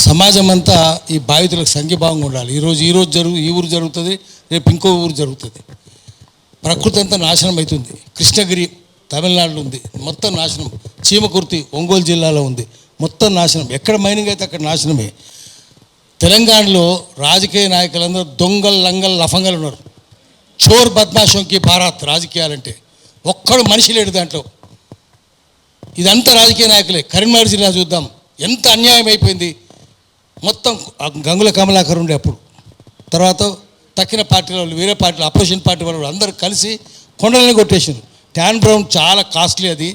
సమాజం అంతా ఈ బాధితులకు సంఘీభావంగా ఉండాలి. ఈ ఊరు జరుగుతుంది, రేపు ఇంకో ఊరు జరుగుతుంది. ప్రకృతి అంతా నాశనం అవుతుంది. కృష్ణగిరి తమిళనాడులో ఉంది, మొత్తం నాశనం. చీమకుర్తి ఒంగోలు జిల్లాలో ఉంది, మొత్తం నాశనం. ఎక్కడ మైనింగ్ అయితే అక్కడ నాశనమే. తెలంగాణలో రాజకీయ నాయకులందరూ దొంగలు, లంగలు, లఫంగలు ఉన్నారు. చోర్ బద్మాషంకి భారత్ రాజకీయాలంటే ఒక్కడు మనిషి లేడు దాంట్లో. ఇదంతా రాజకీయ నాయకులే. కరీంనగర్ జిల్లా చూద్దాం, ఎంత అన్యాయం అయిపోయింది. మొత్తం గంగుల కమలాకర్ ఉండే అప్పుడు, తర్వాత తక్కిన పార్టీ వాళ్ళు, వేరే పార్టీలు, అపోజిషన్ పార్టీ వాళ్ళు అందరూ కలిసి కొండలని కొట్టేసారు. ట్యాన్ బ్రౌన్ చాలా కాస్ట్లీ, అది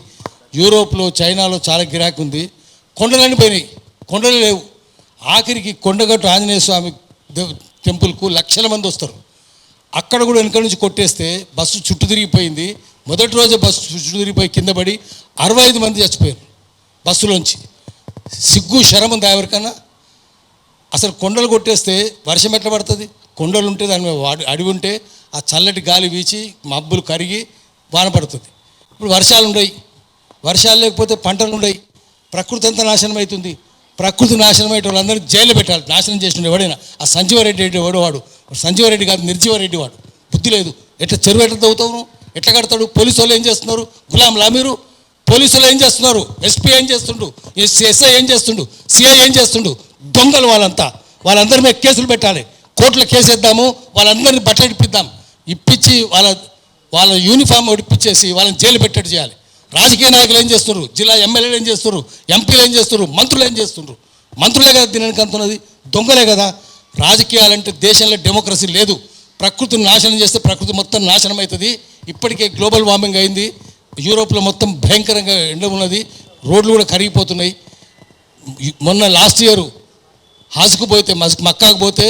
యూరోప్లో, చైనాలో చాలా గిరాకీ ఉంది. కొండలన్నీ పోయినాయి, కొండలు లేవు. ఆఖరికి కొండగట్టు ఆంజనేయ స్వామి టెంపుల్కు లక్షల మంది వస్తారు. అక్కడ కూడా వెనక నుంచి కొట్టేస్తే బస్సు చుట్టూ తిరిగిపోయింది. మొదటి రోజే బస్సు చుట్టూ తిరిగిపోయి కింద పడి 65 మంది చచ్చిపోయారు బస్సులోంచి. సిగ్గు శరం ఉందా ఎవరికన్నా? అసలు కొండలు కొట్టేస్తే వర్షం ఎట్లా పడుతుంది? కొండలు ఉంటే దాని మీద అడవి ఉంటే ఆ చల్లటి గాలి వీచి మబ్బులు కరిగి వాన పడుతుంది. ఇప్పుడు వర్షాలు ఉండయి, వర్షాలు లేకపోతే పంటలు ఉండయి. ప్రకృతి అంతా నాశనం అవుతుంది. ప్రకృతి నాశనం అయ్యే వాళ్ళందరినీ జైలు పెట్టాలి. నాశనం చేసిన ఎవడైనా. ఆ సంజీవరెడ్డి వాడు సంజీవరెడ్డి కాదు, నిర్జీవరెడ్డి వాడు. బుద్ధి లేదు. ఎట్లా చెరువు ఎట్లా తవ్వుతావు, ఎట్లా కడతాడు? పోలీసు వాళ్ళు ఏం చేస్తున్నారు? గులాంలా మీరు? పోలీసులు ఏం చేస్తున్నారు? ఎస్పీ ఏం చేస్తుండు? ఎస్ఐ ఏం చేస్తుండు? సిఐ ఏం చేస్తుండు? దొంగలు వాళ్ళంతా. వాళ్ళందరి మీద కేసులు పెట్టాలి, కోర్టులో కేసు వేద్దాము, వాళ్ళందరినీ బట్టలు ఇప్పించి వాళ్ళ యూనిఫామ్ ఇప్పించేసి వాళ్ళని జైలు పెట్టేట్టు చేయాలి. రాజకీయ నాయకులు ఏం చేస్తున్నారు? జిల్లా ఎమ్మెల్యేలు ఏం చేస్తున్నారు? ఎంపీలు ఏం చేస్తున్నారు? మంత్రులు ఏం చేస్తున్నారు? మంత్రులే కదా దీనికి అంతున్నది, దొంగలే కదా. రాజకీయాలంటే దేశంలో డెమోక్రసీ లేదు. ప్రకృతిని నాశనం చేస్తే ప్రకృతి మొత్తం నాశనం అవుతుంది. ఇప్పటికే గ్లోబల్ వార్మింగ్ అయింది. యూరోప్లో మొత్తం భయంకరంగా ఎండ ఉన్నది, రోడ్లు కూడా కరిగిపోతున్నాయి. మొన్న లాస్ట్ ఇయర్ హాజ్కు పోతే, మక్కాకు పోతే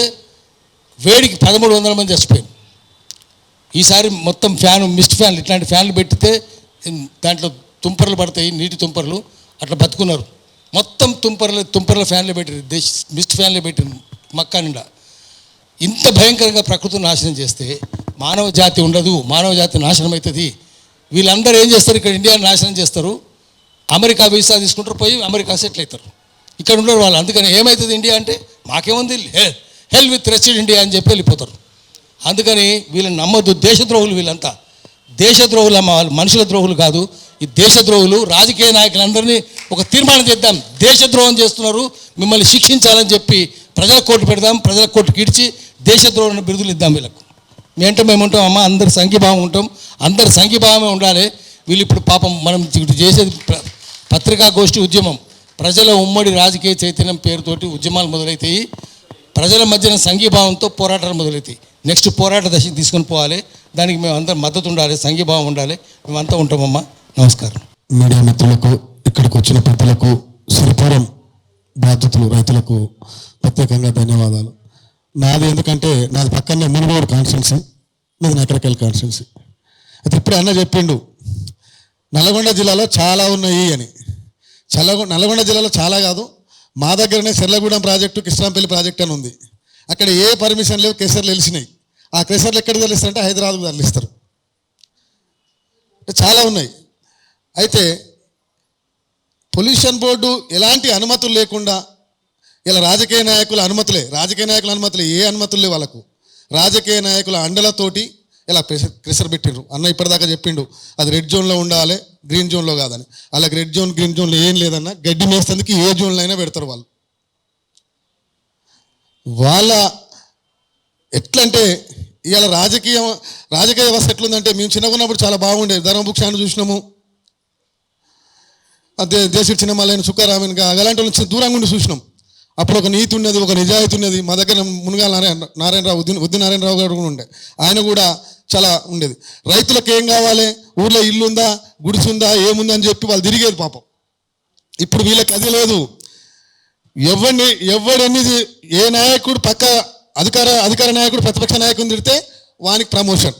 వేడికి 1300 మంది చచ్చిపోయారు. ఈసారి మొత్తం మిస్ట్ ఫ్యాన్లు, ఇట్లాంటి ఫ్యాన్లు పెట్టితే దాంట్లో తుంపర్లు పడతాయి, నీటి తుంపర్లు, అట్లా బతుకున్నారు. మొత్తం తుంపర్ల ఫ్యాన్లు పెట్టారు, మిస్ట్ ఫ్యాన్లు పెట్టారు మక్కా నిండా. ఇంత భయంకరంగా ప్రకృతిని నాశనం చేస్తే మానవ జాతి ఉండదు, మానవ జాతి నాశనం అవుతుంది. వీళ్ళందరూ ఏం చేస్తారు? ఇక్కడ ఇండియాని నాశనం చేస్తారు, అమెరికా వీసా తీసుకుంటారు, పోయి అమెరికా సెటిల్ అవుతారు. ఇక్కడ ఉండరు వాళ్ళు. అందుకని ఏమవుతుంది ఇండియా అంటే, మాకేముంది, హెల్ విత్ రెస్టెడ్ ఇండియా అని చెప్పి వెళ్ళిపోతారు. అందుకని వీళ్ళని నమ్మొద్దు. దేశద్రోహులు వీళ్ళంతా, దేశద్రోహులు అమ్మ. వాళ్ళు మనుషుల ద్రోహులు కాదు, ఈ దేశద్రోహులు. రాజకీయ నాయకులందరినీ ఒక తీర్మానం చేద్దాం, దేశద్రోహం చేస్తున్నారు, మిమ్మల్ని శిక్షించాలని చెప్పి ప్రజల కోర్టు పెడదాం, ప్రజల కోర్టుకి ఇడిచి దేశద్రోహులను బిరుదులు ఇద్దాం వీళ్ళకు. మేము ఉంటాం అమ్మ, అందరు సంఘీభావం ఉంటాం, అందరు సంఘీభావమే ఉండాలి. వీళ్ళు ఇప్పుడు పాపం మనం చేసేది పత్రికాగోష్ఠి ఉద్యమం, ప్రజల ఉమ్మడి రాజకీయ చైతన్యం పేరుతోటి ఉద్యమాలు మొదలవుతాయి. ప్రజల మధ్యన సంఘీభావంతో పోరాటాలు మొదలవుతాయి. నెక్స్ట్ పోరాట దశకి తీసుకొని పోవాలి. దానికి మేము అందరం మద్దతు ఉండాలి, సంఘీభావం ఉండాలి. మేమంతా ఉంటామమ్మా. నమస్కారం. మీడియా మిత్రులకు, ఇక్కడికి వచ్చిన పెద్దలకు, సిరిపురం బాధితులు రైతులకు ప్రత్యేకంగా ధన్యవాదాలు. నాది ఎందుకంటే నాది పక్కనే మునుగోడు కాన్స్టిట్యున్సీ, మీది నకరకల్ కాన్స్టిట్యున్సీ. అయితే ఇప్పుడే అన్న చెప్పిండు నల్గొండ జిల్లాలో చాలా ఉన్నాయి అని. నల్గొండ జిల్లాలో చాలా కాదు, మా దగ్గరనే చెర్లగూడెం ప్రాజెక్టు, కృష్ణంపల్లి ప్రాజెక్ట్ అని ఉంది. అక్కడ ఏ పర్మిషన్ లేవు, క్రెషర్లు వెలిసినాయి. ఆ క్రెషర్లు ఎక్కడికి తరలిస్తారంటే హైదరాబాద్కు తరలిస్తారు. చాలా ఉన్నాయి. అయితే పొల్యూషన్ బోర్డు ఎలాంటి అనుమతులు లేకుండా, ఇలా రాజకీయ నాయకుల అనుమతులే, ఏ అనుమతులు లేవు వాళ్ళకు. రాజకీయ నాయకుల అండలతోటి ఇలా ప్రెషర్ పెట్టిండ్రు. అన్న ఇప్పటిదాకా చెప్పిండు అది రెడ్ జోన్లో ఉండాలి, గ్రీన్ జోన్లో కాదని. అలాగే రెడ్ జోన్, గ్రీన్ జోన్లో ఏం లేదన్న, గడ్డి మేస్తందుకు ఏ జోన్లో అయినా పెడతారు వాళ్ళు. వాళ్ళ ఎట్లంటే ఇవాళ రాజకీయ వ్యవస్థ ఎట్లుందంటే, మేము చిన్నగా ఉన్నప్పుడు చాలా బాగుండేది. ధర్మభుక్షాన్ని చూసినాము, అదే దేశ చిన్నమల్లైన సుఖారామన్ అలాంటి వాళ్ళు దూరంగా ఉండి చూసినాం. అప్పుడు ఒక నీతి ఉన్నది, ఒక నిజాయితీ ఉన్నది. మా దగ్గర మునుగాల నారాయణరావు ఉద్ది నారాయణరావు గారు కూడా ఉండే, ఆయన కూడా చాలా ఉండేది. రైతులకు ఏం కావాలి, ఊర్లో ఇల్లు ఉందా, గుడిసి ఉందా, ఏముందని చెప్పి వాళ్ళు తిరిగేది పాపం. ఇప్పుడు వీళ్ళకి అది లేదు. ఎవడెన్ని ఏ నాయకుడు పక్క అధికార నాయకుడు ప్రతిపక్ష నాయకుడిని తిడితే వానికి ప్రమోషన్,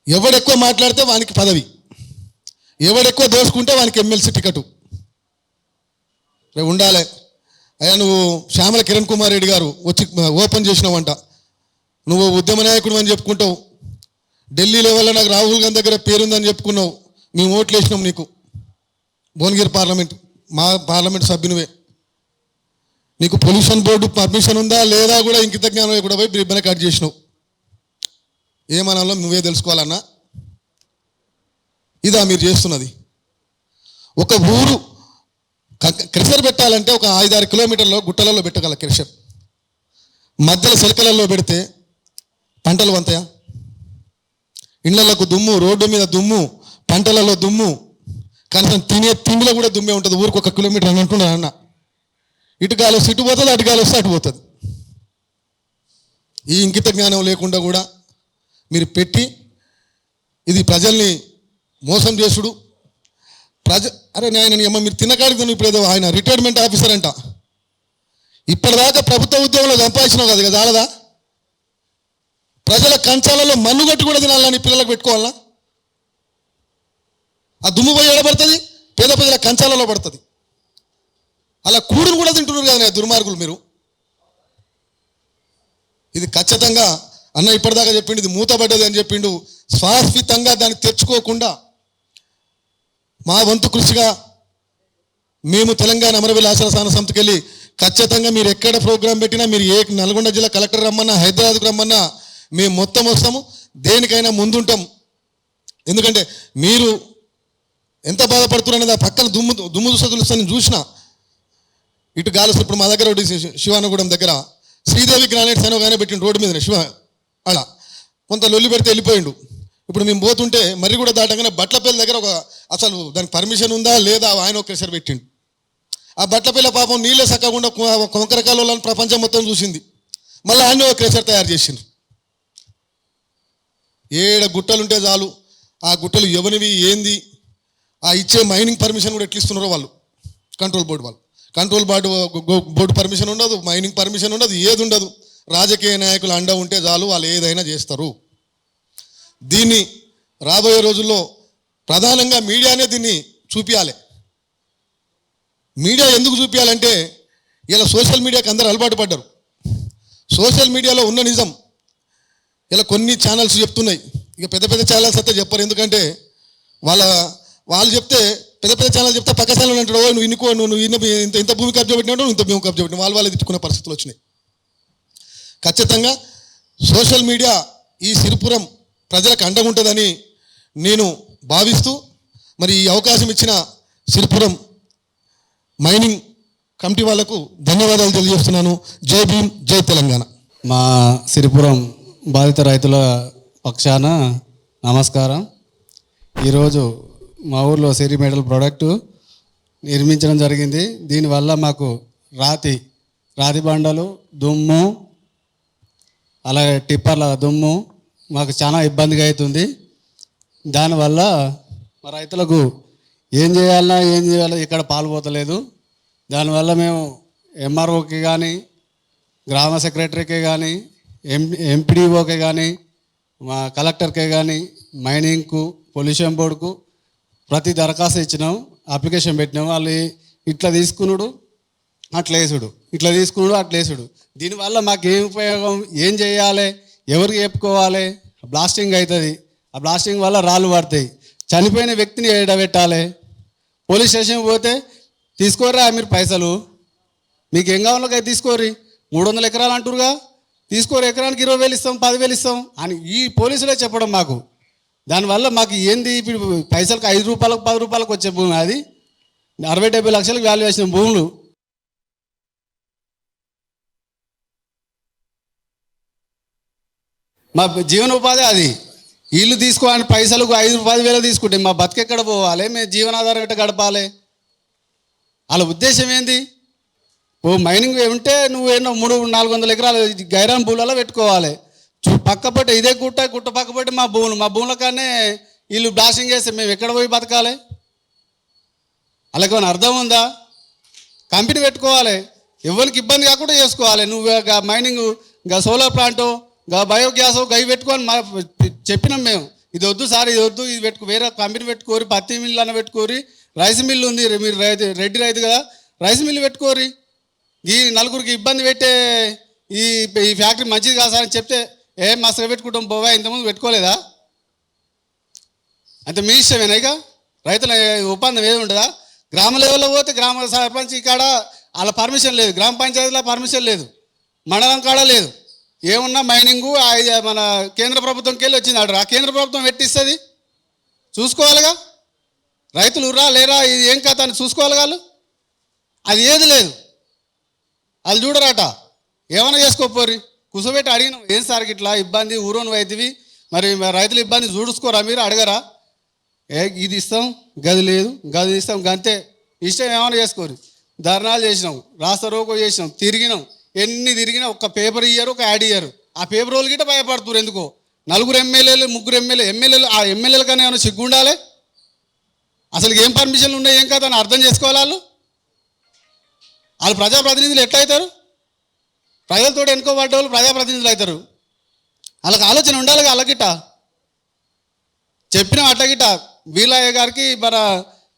ఎవడెక్కువ మాట్లాడితే వానికి పదవి, ఎవడెక్కువ దోసుకుంటే వానికి ఎమ్మెల్సీ టికెట్ ఉండాలి. అయ్యా నువ్వు శ్యామల కిరణ్ కుమార్ రెడ్డి గారు వచ్చి ఓపెన్ చేసినావంట, నువ్వు ఉద్యమ నాయకుడు అని చెప్పుకుంటావు, ఢిల్లీ లెవెల్లో నాకు రాహుల్ గాంధీ దగ్గర పేరుందని చెప్పుకున్నావు, మేము ఓట్లు వేసినాం నీకు భువనగిరి పార్లమెంట్ మా పార్లమెంట్ సభ్యునివే, నీకు పొల్యూషన్ బోర్డు పర్మిషన్ ఉందా లేదా కూడా ఇంకిత జ్ఞానం కూడా పోయి రిబ్బన్ కట్ చేసినావు. ఏమనాలో నువ్వే తెలుసుకోవాలన్నా. ఇదా మీరు చేస్తున్నది? ఒక ఊరు క్రెషర్ పెట్టాలంటే ఒక 5-6 కిలోమీటర్లో గుట్టలలో పెట్టగల క్రెషర్, మధ్యలో సెలకలలో పెడితే పంటలు వంతాయా? ఇళ్లకు దుమ్ము, రోడ్డు మీద దుమ్ము, పంటలలో దుమ్ము, కనీసం తినే తిండిలో కూడా దుమ్మే ఉంటుంది. ఊరికి 1 కిలోమీటర్ అని అంటున్నాను అన్న. ఇటు గాలి వస్తే ఇటు పోతుంది, అటు గాలి వస్తే అటు పోతుంది. ఈ ఇంకిత జ్ఞానం లేకుండా కూడా మీరు పెట్టి ఇది ప్రజల్ని మోసం చేసుడు. అరే ఆయన అమ్మ మీరు తిన్నకాడికి ఇప్పుడు ఏదో ఆయన రిటైర్మెంట్ ఆఫీసర్ అంట, ఇప్పటిదాకా ప్రభుత్వ ఉద్యోగంలో సంపాదించినావు కదా చాలదా? ప్రజల కంచాలలో మన్ను కొట్టి కూడా తినాలని పిల్లలకు పెట్టుకోవాలా? ఆ దుమ్ము పోయి ఎడబడుతుంది, పేద ప్రజల కంచాలలో పడుతుంది. అలా కూడును కూడా తింటున్నారు కదా దుర్మార్గులు మీరు. ఇది ఖచ్చితంగా అన్న ఇప్పటిదాకా చెప్పిండు, ఇది మూతపడ్డది అని చెప్పిండు. శాశ్వతంగా దాన్ని తెచ్చుకోకుండా మా వంతు కృషిగా మేము తెలంగాణ అమరవీరుల ఆశల సాధన సంస్థకి వెళ్ళి ఖచ్చితంగా మీరు ఎక్కడ ప్రోగ్రాం పెట్టినా, మీరు ఏ నల్గొండ జిల్లా కలెక్టర్ రమ్మన్నా, హైదరాబాద్కి రమ్మన్నా మేము మొత్తం వస్తాము, దేనికైనా ముందుంటాం. ఎందుకంటే మీరు ఎంత బాధపడుతున్నారు అనేది ఆ పక్కన దుమ్ము చూస్తే తెలుస్తాను. నేను చూసిన ఇటు గాలి. ఇప్పుడు మా దగ్గర ఒకటి శివానగూడెం దగ్గర శ్రీదేవి గ్రానైట్స్ అని కానీ పెట్టిండు రోడ్డు మీద శివ అలా కొంత లొల్లి పెడితే వెళ్ళిపోయిండు. ఇప్పుడు మేము పోతుంటే మరి కూడా దాటంగానే బట్లపల్లి దగ్గర ఒక అసలు దానికి పర్మిషన్ ఉందా లేదా ఆయన ఒక క్రెషర్ పెట్టిండు. ఆ బట్లపల్లి పాపం నీళ్ళే సక్కకుండా కొంకరకాలని ప్రపంచం మొత్తం చూసింది. మళ్ళీ ఆయన ఒక క్రెషర్ తయారు చేసిండు. 7 గుట్టలు ఉంటే చాలు, ఆ గుట్టలు ఎవరివి ఏంది, ఆ ఇచ్చే మైనింగ్ పర్మిషన్ కూడా ఎట్లా ఇస్తున్నారో వాళ్ళు కంట్రోల్ బోర్డు వాళ్ళు. కంట్రోల్ బోర్డు పర్మిషన్ ఉండదు, మైనింగ్ పర్మిషన్ ఉండదు, ఏది ఉండదు. రాజకీయ నాయకులు అండ ఉంటే చాలు, వాళ్ళు ఏదైనా చేస్తారు. దీన్ని రాబోయే రోజుల్లో ప్రధానంగా మీడియానే దీన్ని చూపించాలి. మీడియా ఎందుకు చూపించాలంటే ఇలా సోషల్ మీడియాకి అందరూ అలవాటు పడ్డారు. సోషల్ మీడియాలో ఉన్న నిజం ఇలా కొన్ని ఛానల్స్ చెప్తున్నాయి. ఇక పెద్ద పెద్ద ఛానల్స్ అయితే చెప్పరు, ఎందుకంటే వాళ్ళు చెప్తే పెద్ద పెద్ద ఛానల్ చెప్తే పక్క ఛానల్ అంటాడు, నువ్వు ఇన్నుకో, నువ్వు ఇంత భూమి కబ్జా పెట్టినాడు, ఇంత భూమి కబ్జా పెట్టిన వాళ్ళు తిట్టుకునే పరిస్థితులు వచ్చినాయి. ఖచ్చితంగా సోషల్ మీడియా ఈ సిరిపురం ప్రజలకు అండగుంటుందని నేను భావిస్తూ మరి ఈ అవకాశం ఇచ్చిన సిరిపురం మైనింగ్ కమిటీ వాళ్లకు ధన్యవాదాలు తెలియజేస్తున్నాను. జై భీమ్, జై తెలంగాణ. మా సిరిపురం బాధిత రైతుల పక్షాన నమస్కారం. ఈరోజు మా ఊర్లో సిరి మెటల్ ప్రోడక్టు నిర్మించడం జరిగింది. దీనివల్ల మాకు రాతి బండలు, దుమ్ము, అలాగే టిప్పర్ల దుమ్ము మాకు చాలా ఇబ్బందిగా అవుతుంది. దానివల్ల మా రైతులకు ఏం చేయాలో ఇక్కడ పాల్పోతలేదు. దానివల్ల మేము ఎంఆర్ఓకి కానీ, గ్రామ సెక్రటరీకి కానీ, ఎంపీడీఓకి కానీ, మా కలెక్టర్కే కానీ, మైనింగ్కు, పొల్యూషన్ బోర్డుకు ప్రతి దరఖాస్తు ఇచ్చినాం, అప్లికేషన్ పెట్టినాం. వాళ్ళు ఇట్లా తీసుకున్నాడు అట్లేసుడు, ఇట్లా తీసుకున్నాడు అట్లేసుడు. దీనివల్ల మాకు ఏం ఉపయోగం, ఏం చేయాలి, ఎవరికి చెప్పుకోవాలి? బ్లాస్టింగ్ అవుతుంది, ఆ బ్లాస్టింగ్ వల్ల రాళ్ళు పడతాయి. చనిపోయిన వ్యక్తిని ఏడబెట్టాలి. పోలీస్ స్టేషన్కి పోతే తీసుకోరా మీరు పైసలు, మీకు ఏం కావాలో అయితే తీసుకోరి, 300 ఎకరాలు అంటారుగా, తీసుకోరు, ఎకరానికి 20,000 ఇస్తాం, 10,000 ఇస్తాం అని ఈ పోలీసులే చెప్పడం మాకు. దానివల్ల మాకు ఏంది, ఇప్పుడు పైసలకు 5 రూపాయలకు 10 రూపాయలకు వచ్చే భూమి, అది 60-70 లక్షలకు వాల్యూ వేసిన భూములు. మా జీవనోపాధి అది. ఇల్లు తీసుకోవాలని పైసలకు 5-10 తీసుకుంటే మా బతికెక్కడ పోవాలి, మేము జీవనాధారం ఎట్ట గడపాలి? వాళ్ళ ఉద్దేశం ఏంది? మైనింగ్ ఉంటే నువ్వేనో 300-400 ఎకరాలు గైరాన్ భూములలో పెట్టుకోవాలి. పక్కపట్టే ఇదే గుట్ట పక్కపట్టే మా భూముల కానీ వీళ్ళు బ్లాస్టింగ్ చేస్తే మేము ఎక్కడ పోయి బతకాలి? వాళ్ళకి ఏమైనా అర్థం ఉందా? కంపెనీ పెట్టుకోవాలి, ఎవరికి ఇబ్బంది కాకుండా చేసుకోవాలి. నువ్వు మైనింగ్, సోలార్ ప్లాంటు, బయోగ్యాస్ గవి పెట్టుకొని చెప్పినాం మేము. ఇది వద్దు సార్, ఇది వద్దు, ఇది వేరే కంపెనీ పెట్టుకోరి, పత్తి మిల్లు అన్న పెట్టుకోరి, రైస్ మిల్లు ఉంది, మీరు రెడ్డి రైతు కదా, రైస్ మిల్లు పెట్టుకోరి. ఈ నలుగురికి ఇబ్బంది పెట్టే ఈ ఫ్యాక్టరీ మంచిది కాదు సార్ అని చెప్తే మస్తు పెట్టుకుంటాం పోవా, ఇంతకుముందు పెట్టుకోలేదా? అంటే మీ ఇష్టమేనా? ఇక రైతుల ఒప్పందం ఏది ఉండదా? గ్రామ లెవెల్లో పోతే గ్రామ సర్పంచ్ కాడ వాళ్ళ పర్మిషన్ లేదు, గ్రామ పంచాయతీలో పర్మిషన్ లేదు, మండలం కాడ లేదు. ఏమున్నా మైనింగు మన కేంద్ర ప్రభుత్వంకి వెళ్ళి వచ్చింది ఆర్డర్. ఆ కేంద్ర ప్రభుత్వం పెట్టిస్తుంది, చూసుకోవాలిగా. రైతులు ఉర్రా లేరా ఇది ఏం కథ అని చూసుకోవాలి వాళ్ళు. అది ఏది లేదు, వాళ్ళు చూడరాట. ఏమైనా చేసుకోపోరి కుసబెట్టి అడిగినాం, ఏం సార్ ఇట్లా ఇబ్బంది ఊరోను అవుతుంది, మరి రైతుల ఇబ్బంది చూడుసుకోరా మీరు, అడగరా? ఇది ఇస్తాం గది లేదు, గది ఇస్తాం గంతే, ఇష్టం ఏమైనా చేసుకోరు. ధర్నాలు చేసినాం, రాస్తా రోకో చేసినాం, తిరిగినాం, ఎన్ని తిరిగినా ఒక్క పేపర్ ఇయ్యారు, ఒక యాడ్ ఇయ్యారు. ఆ పేపర్ వాళ్ళు గిట్ట భయపడుతున్నారు ఎందుకో. 4 ఎమ్మెల్యేలు 3 ఎమ్మెల్యేలు ఆ ఎమ్మెల్యేల కన్నా ఏమైనా సిగ్గు ఉండాలి. అసలు ఏం పర్మిషన్లు ఉన్నాయి ఏం కాదు అని అర్థం చేసుకోవాలి. వాళ్ళు ప్రజాప్రతినిధులు ఎట్లా అవుతారు? ప్రజలతో ఎన్నుకోబడ్డ వాళ్ళు ప్రజాప్రతినిధులు అవుతారు. వాళ్ళకి ఆలోచన ఉండాలిగా. వాళ్ళకిట చెప్పిన అట్లగిట వీలయ్య గారికి మన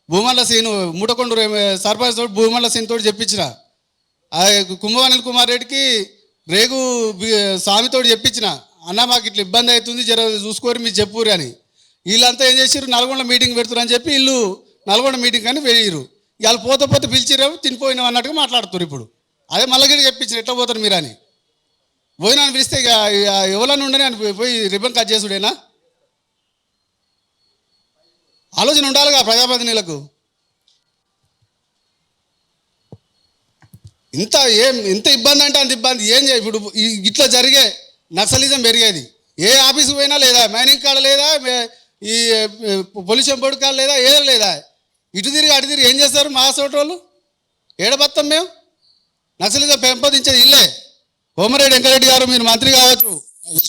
భూమల్ల సీను మూటకొండూరు సర్పంచ్ తోటి భూమల్ల సీన్ తోటి చెప్పించిన, కుంభవనిల్ కుమార్ రెడ్డికి రేగు స్వామితోటి చెప్పించిన, అన్న మాకు ఇట్లా ఇబ్బంది అవుతుంది జర చూసుకోరు మీరు చెప్పురు అని. వీళ్ళంతా ఏం చేసారు, నల్గొండ మీటింగ్ పెడుతున్నారు అని చెప్పి వీళ్ళు నల్గొండ మీటింగ్ అని వెళ్ళారు. వాళ్ళు పోతే పిలిచిరావు తినిపోయినావు అన్నట్టుగా మాట్లాడుతున్నారు. ఇప్పుడు అదే మల్లగిరి చెప్పించారు ఎట్లా పోతారు మీరు అని. పోయినా పిలిస్తే ఇక ఎవరన్నా ఉండని అని పోయి రిబ్బన్ కట్ చేసుడేనా? ఆలోచన ఉండాలిగా ప్రజాప్రతినిధులకు. ఇంత ఇబ్బంది అంటే అంత ఇబ్బంది ఏం చేయ. ఇప్పుడు ఇట్లా జరిగే నక్సలిజం పెరిగేది ఏ ఆఫీస్కి పోయినా లేదా, మైనింగ్ కాడ లేదా, ఈ పొల్యూషన్ బోర్డు కాడ లేదా, ఏదో లేదా. ఇటు తిరిగి అటు తిరిగి ఏం చేస్తారు మా సోటోళ్ళు? ఏడబత్తాం మేము. నక్సలిజం పెంపొందించేది ఇల్లే. కోమరెడ్డి వెంకరెడ్డి గారు మీరు మంత్రి కావచ్చు,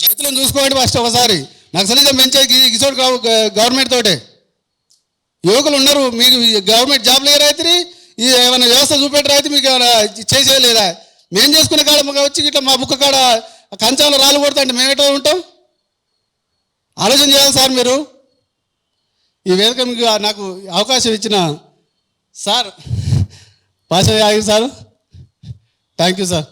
రైతులను చూసుకోండి ఫస్ట్ ఒకసారి. నక్సలిజం పెంచేది కిషోర్ గవర్నమెంట్ తోటే. యువకులు ఉన్నారు, మీకు గవర్నమెంట్ జాబ్లు ఏ రైతుని ఈ ఏమైనా వ్యవస్థ చూపెట్టి రైతు మీకు ఏమైనా చేసేయలేదా? మేము చేసుకునే కాడ వచ్చి ఇట్లా మా బుక్క కాడ కంచాలు రాళ్ళు కొడతా అంటే మేము ఎట్లా ఉంటాం? ఆలోచన చేయాలి సార్ మీరు. ఈ వేదిక మీకు నాకు అవకాశం ఇచ్చిన sir Pasha Yagi sir, thank you sir.